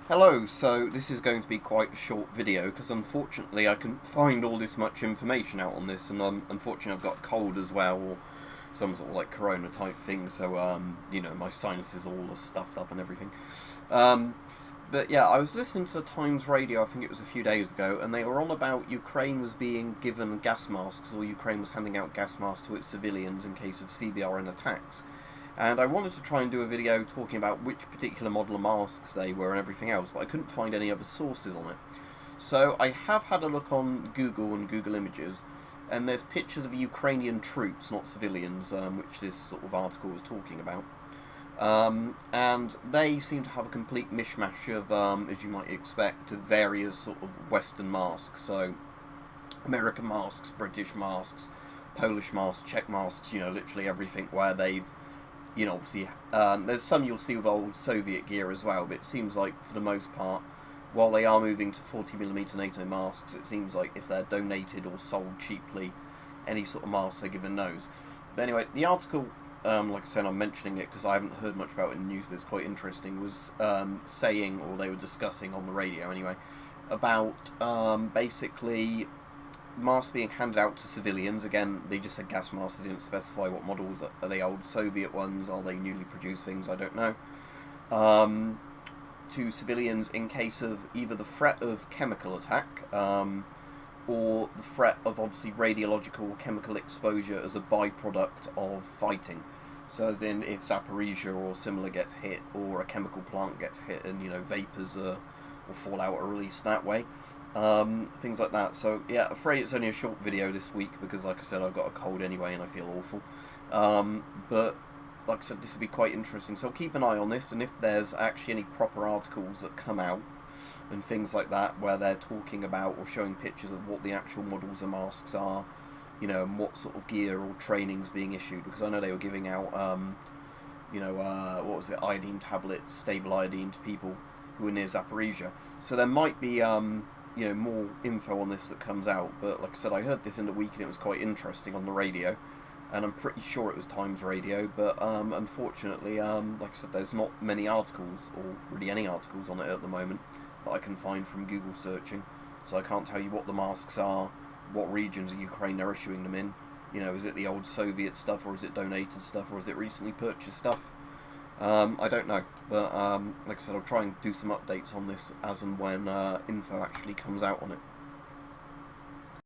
Hello, so this is going to be quite a short video because unfortunately I couldn't find all this much information out on this, and unfortunately I've got a cold as well, or some sort of like corona type thing, so you know, my sinuses all are stuffed up and everything. Um, but yeah, I was listening to the Times radio, I think it was a few days ago, and they were on about Ukraine was being given gas masks, or Ukraine was handing out gas masks to its civilians in case of CBRN attacks. And I wanted to try and do a video talking about which particular model of masks they were and everything else, but I couldn't find any other sources on it. So I have had a look on Google and Google Images, and there's pictures of Ukrainian troops, not civilians, which this sort of article was talking about. And they seem to have a complete mishmash of, as you might expect, of various sort of Western masks. So American masks, British masks, Polish masks, Czech masks, you know, literally everything, where they've, you know, obviously, there's some you'll see with old Soviet gear as well, but it seems like, for the most part, while they are moving to 40mm NATO masks, it seems like if they're donated or sold cheaply, any sort of mask they're given those. But anyway, the article, like I said, I'm mentioning it because I haven't heard much about it in the news, but it's quite interesting, was saying, or they were discussing on the radio anyway, about basically masks being handed out to civilians. Again, they just said gas masks, they didn't specify what models. Are they old Soviet ones? Are they newly produced things? I don't know. To civilians in case of either the threat of chemical attack, or the threat of obviously radiological or chemical exposure as a byproduct of fighting. So as in, if Zaporizhia or similar gets hit, or a chemical plant gets hit and, you know, vapours or fallout are released that way. Things like that. So yeah, afraid it's only a short video this week because, like I said, I've got a cold anyway and I feel awful. But like I said, this will be quite interesting, so keep an eye on this, and if there's actually any proper articles that come out and things like that where they're talking about or showing pictures of what the actual models of masks are, you know, and what sort of gear or training's being issued, because I know they were giving out what was it, iodine tablets, stable iodine, to people who were near Zaporizhia. So there might be you know, more info on this that comes out, but like I said, I heard this in the week and it was quite interesting on the radio, and I'm pretty sure it was Times Radio, but unfortunately, like I said, there's not many articles, or really any articles on it at the moment, that I can find from Google searching, so I can't tell you what the masks are, what regions of Ukraine they're issuing them in. You know, is it the old Soviet stuff, or is it donated stuff, or is it recently purchased stuff? I don't know, but like I said, I'll try and do some updates on this as and when info actually comes out on it.